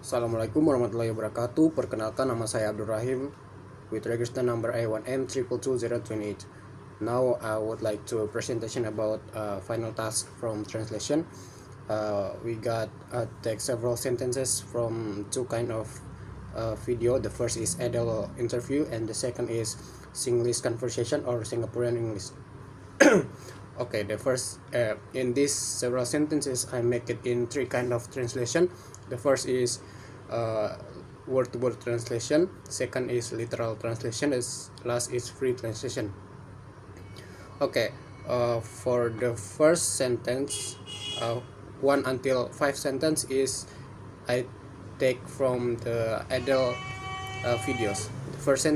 Assalamualaikum warahmatullahi wabarakatuh. Perkenalkan, nama saya Abdul Rahim with register number A1M222028. Now I would like to presentation about final task from translation. We got take several sentences from two kind of video. The first is adult interview and the second is Singlish conversation or Singaporean English. Okay, the first in these several sentences I make it in three kind of translation. The first is word-to-word translation, second is literal translation, as last is free translation. Okay, for the first sentence, 1 until 5 sentence is I take from the adult videos. The first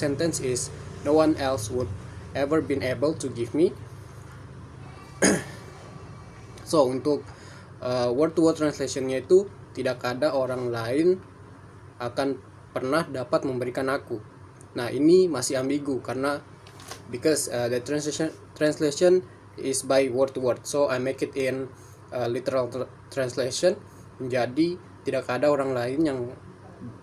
sentence is no one else would ever been able to give me. So untuk word to word translationnya itu tidak ada orang lain akan pernah dapat memberikan aku. Nah, ini masih ambigu karena because the translation is by word to word, so I make it in literal translation, menjadi tidak ada orang lain yang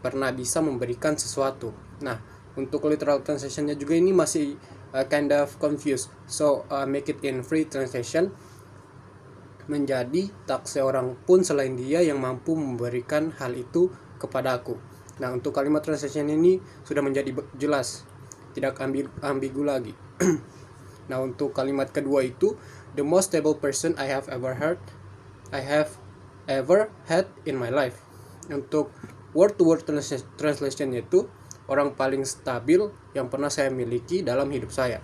pernah bisa memberikan sesuatu. Nah, untuk literal translationnya juga ini masih kind of confused, so make it in free translation, menjadi tak seorang pun selain dia yang mampu memberikan hal itu kepada aku. Nah, untuk kalimat translation ini sudah menjadi jelas, tidak ambigu lagi. Nah, untuk kalimat kedua itu the most stable person I have ever had in my life. Untuk word to word translation itu orang paling stabil yang pernah saya miliki dalam hidup saya.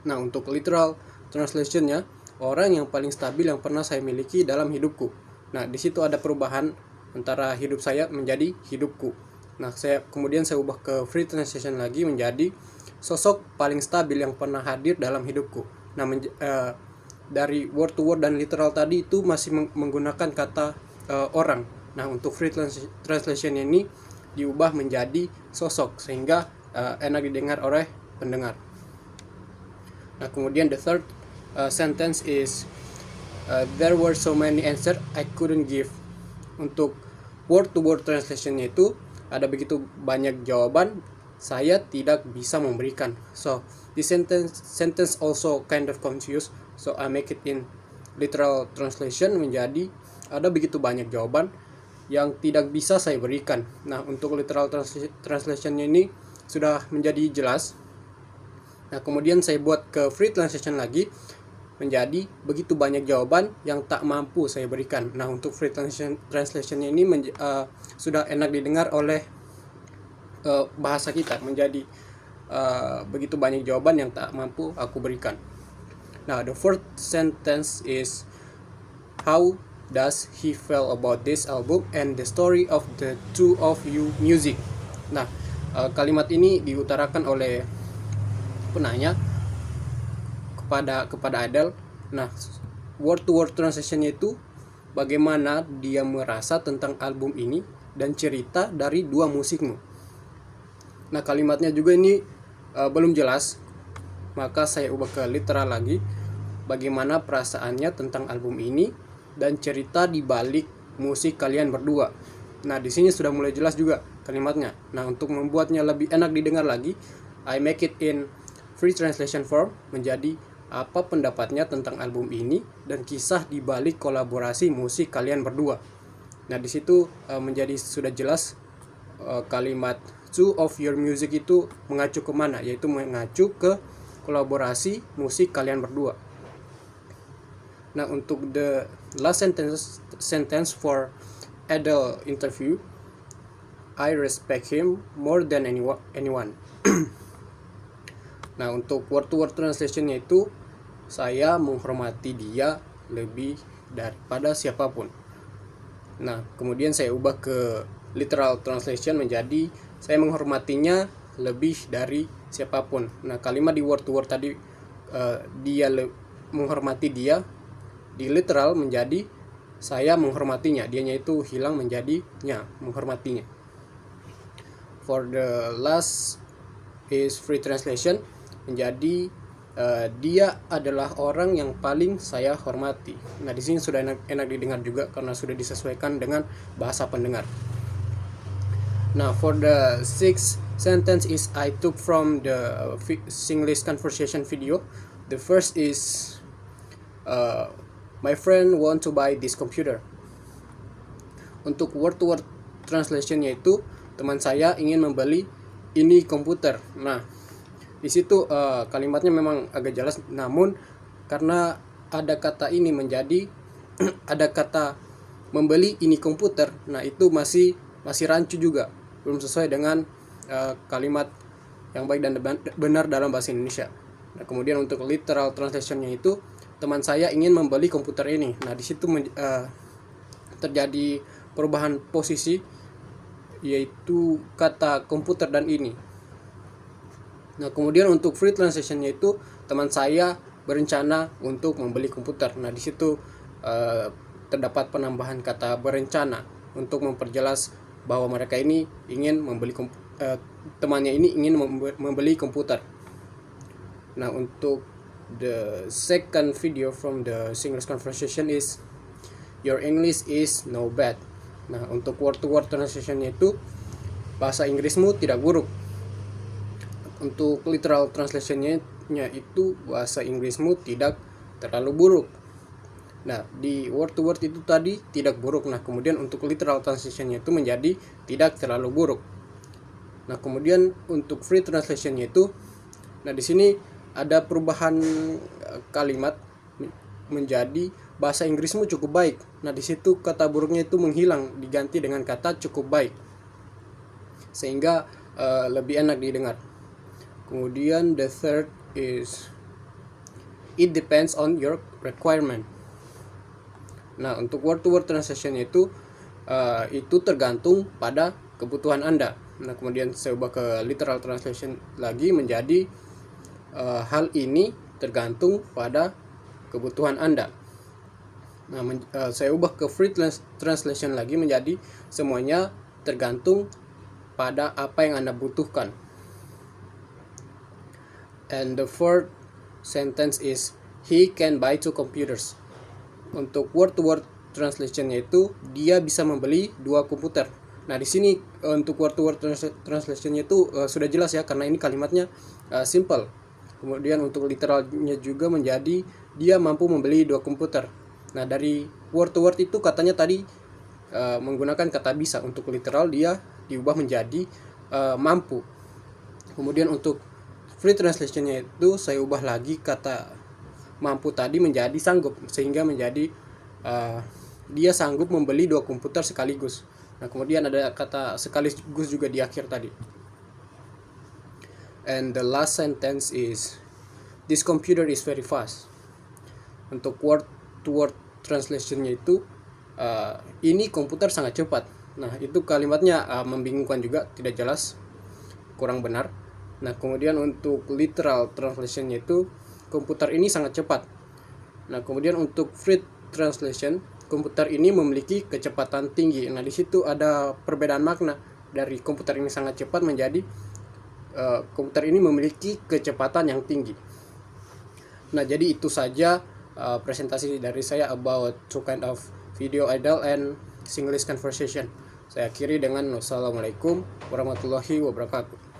Nah, untuk literal translationnya orang yang paling stabil yang pernah saya miliki dalam hidupku. Nah, di situ ada perubahan antara hidup saya menjadi hidupku. Nah, kemudian saya ubah ke free translation lagi menjadi sosok paling stabil yang pernah hadir dalam hidupku. Nah, dari word to word dan literal tadi itu masih menggunakan kata orang. Nah, untuk free translation ini diubah menjadi sosok sehingga enak didengar oleh pendengar. Nah, kemudian the third sentence is there were so many answers I couldn't give. Untuk word to word translationnya itu ada begitu banyak jawaban saya tidak bisa memberikan. So this sentence also kind of confused, so I make it in literal translation menjadi ada begitu banyak jawaban yang tidak bisa saya berikan. Nah, untuk literal translationnya ini sudah menjadi jelas. Nah, kemudian saya buat ke free translation lagi menjadi begitu banyak jawaban yang tak mampu saya berikan. Nah, untuk free translationnya ini sudah enak didengar oleh bahasa kita, menjadi begitu banyak jawaban yang tak mampu aku berikan. Nah, the fourth sentence is how does he feel about this album and the story of the two of you music. Nah, kalimat ini diutarakan oleh penanya kepada Adele. Nah, word to word translationnya itu bagaimana dia merasa tentang album ini dan cerita dari dua musikmu. Nah, kalimatnya juga ini belum jelas, maka saya ubah ke literal lagi, bagaimana perasaannya tentang album ini dan cerita di balik musik kalian berdua. Nah, di sini sudah mulai jelas juga kalimatnya. Nah, untuk membuatnya lebih enak didengar lagi, I make it in free translation form menjadi apa pendapatnya tentang album ini dan kisah di balik kolaborasi musik kalian berdua. Nah, di situ menjadi sudah jelas kalimat two of your music itu mengacu ke mana, yaitu mengacu ke kolaborasi musik kalian berdua. Nah, untuk the last sentence for Adele interview, I respect him more than anyone. Nah, untuk word to word translationnya itu saya menghormati dia lebih daripada siapapun. Nah, kemudian saya ubah ke literal translation menjadi saya menghormatinya lebih dari siapapun. Nah, kalimat di word to word tadi dia menghormati dia, di literal menjadi saya menghormatinya, dianya itu hilang menjadi nya, menghormatinya. For the last is free translation menjadi dia adalah orang yang paling saya hormati. Nah, di sini sudah enak didengar juga karena sudah disesuaikan dengan bahasa pendengar. Now, for the sixth sentence is I took from the Singlish conversation video. The first is my friend want to buy this computer. Untuk word to word translation-nya itu teman saya ingin membeli ini komputer. Nah, di situ kalimatnya memang agak jelas, namun karena ada kata ini menjadi ada kata membeli ini komputer, nah itu masih rancu juga, belum sesuai dengan kalimat yang baik dan benar dalam bahasa Indonesia. Nah, kemudian untuk literal translation-nya itu teman saya ingin membeli komputer ini. Nah, di situ terjadi perubahan posisi, yaitu kata komputer dan ini. Nah, kemudian untuk free translation-nya itu teman saya berencana untuk membeli komputer. Nah, di situ terdapat penambahan kata berencana untuk memperjelas bahwa mereka ini ingin membeli temannya ini ingin membeli komputer. Nah, untuk the second video from the Singlish conversation is your English is no bad. Nah, untuk word to word translation-nya itu bahasa Inggrismu tidak buruk. Untuk literal translation-nya itu bahasa Inggrismu tidak terlalu buruk. Nah, di word to word itu tadi tidak buruk. Nah, kemudian untuk literal translation-nya itu menjadi tidak terlalu buruk. Nah, kemudian untuk free translation-nya itu, nah di sini ada perubahan kalimat menjadi bahasa Inggrismu cukup baik. Nah, di situ kata buruknya itu menghilang, diganti dengan kata cukup baik, sehingga lebih enak didengar. Kemudian the third is it depends on your requirement. Nah, untuk word to word translation itu tergantung pada kebutuhan Anda. Nah, kemudian saya ubah ke literal translation lagi menjadi hal ini tergantung pada kebutuhan Anda. Nah, saya ubah ke free translation lagi menjadi semuanya tergantung pada apa yang Anda butuhkan. And the fourth sentence is he can buy 2 computers. Untuk word to word translation-nya itu dia bisa membeli 2 komputer. Nah, di sini untuk word to word translation-nya itu sudah jelas ya, karena ini kalimatnya simple. Kemudian untuk literalnya juga menjadi dia mampu membeli 2 komputer. Nah, dari word to word itu katanya tadi menggunakan kata bisa. Untuk literal dia diubah menjadi mampu. Kemudian untuk free translation-nya itu saya ubah lagi kata mampu tadi menjadi sanggup, sehingga menjadi dia sanggup membeli 2 komputer sekaligus. Nah, kemudian ada kata sekaligus juga di akhir tadi. And the last sentence is this computer is very fast. Untuk word to word translation-nya itu ini komputer sangat cepat. Nah, itu kalimatnya membingungkan juga, tidak jelas, kurang benar. Nah, kemudian untuk literal translation-nya itu komputer ini sangat cepat. Nah, kemudian untuk free translation, komputer ini memiliki kecepatan tinggi. Nah, di situ ada perbedaan makna dari komputer ini sangat cepat menjadi komputer ini memiliki kecepatan yang tinggi. Nah, jadi itu saja presentasi dari saya about two kind of video idle and Singlish conversation. Saya akhiri dengan wassalamualaikum warahmatullahi wabarakatuh.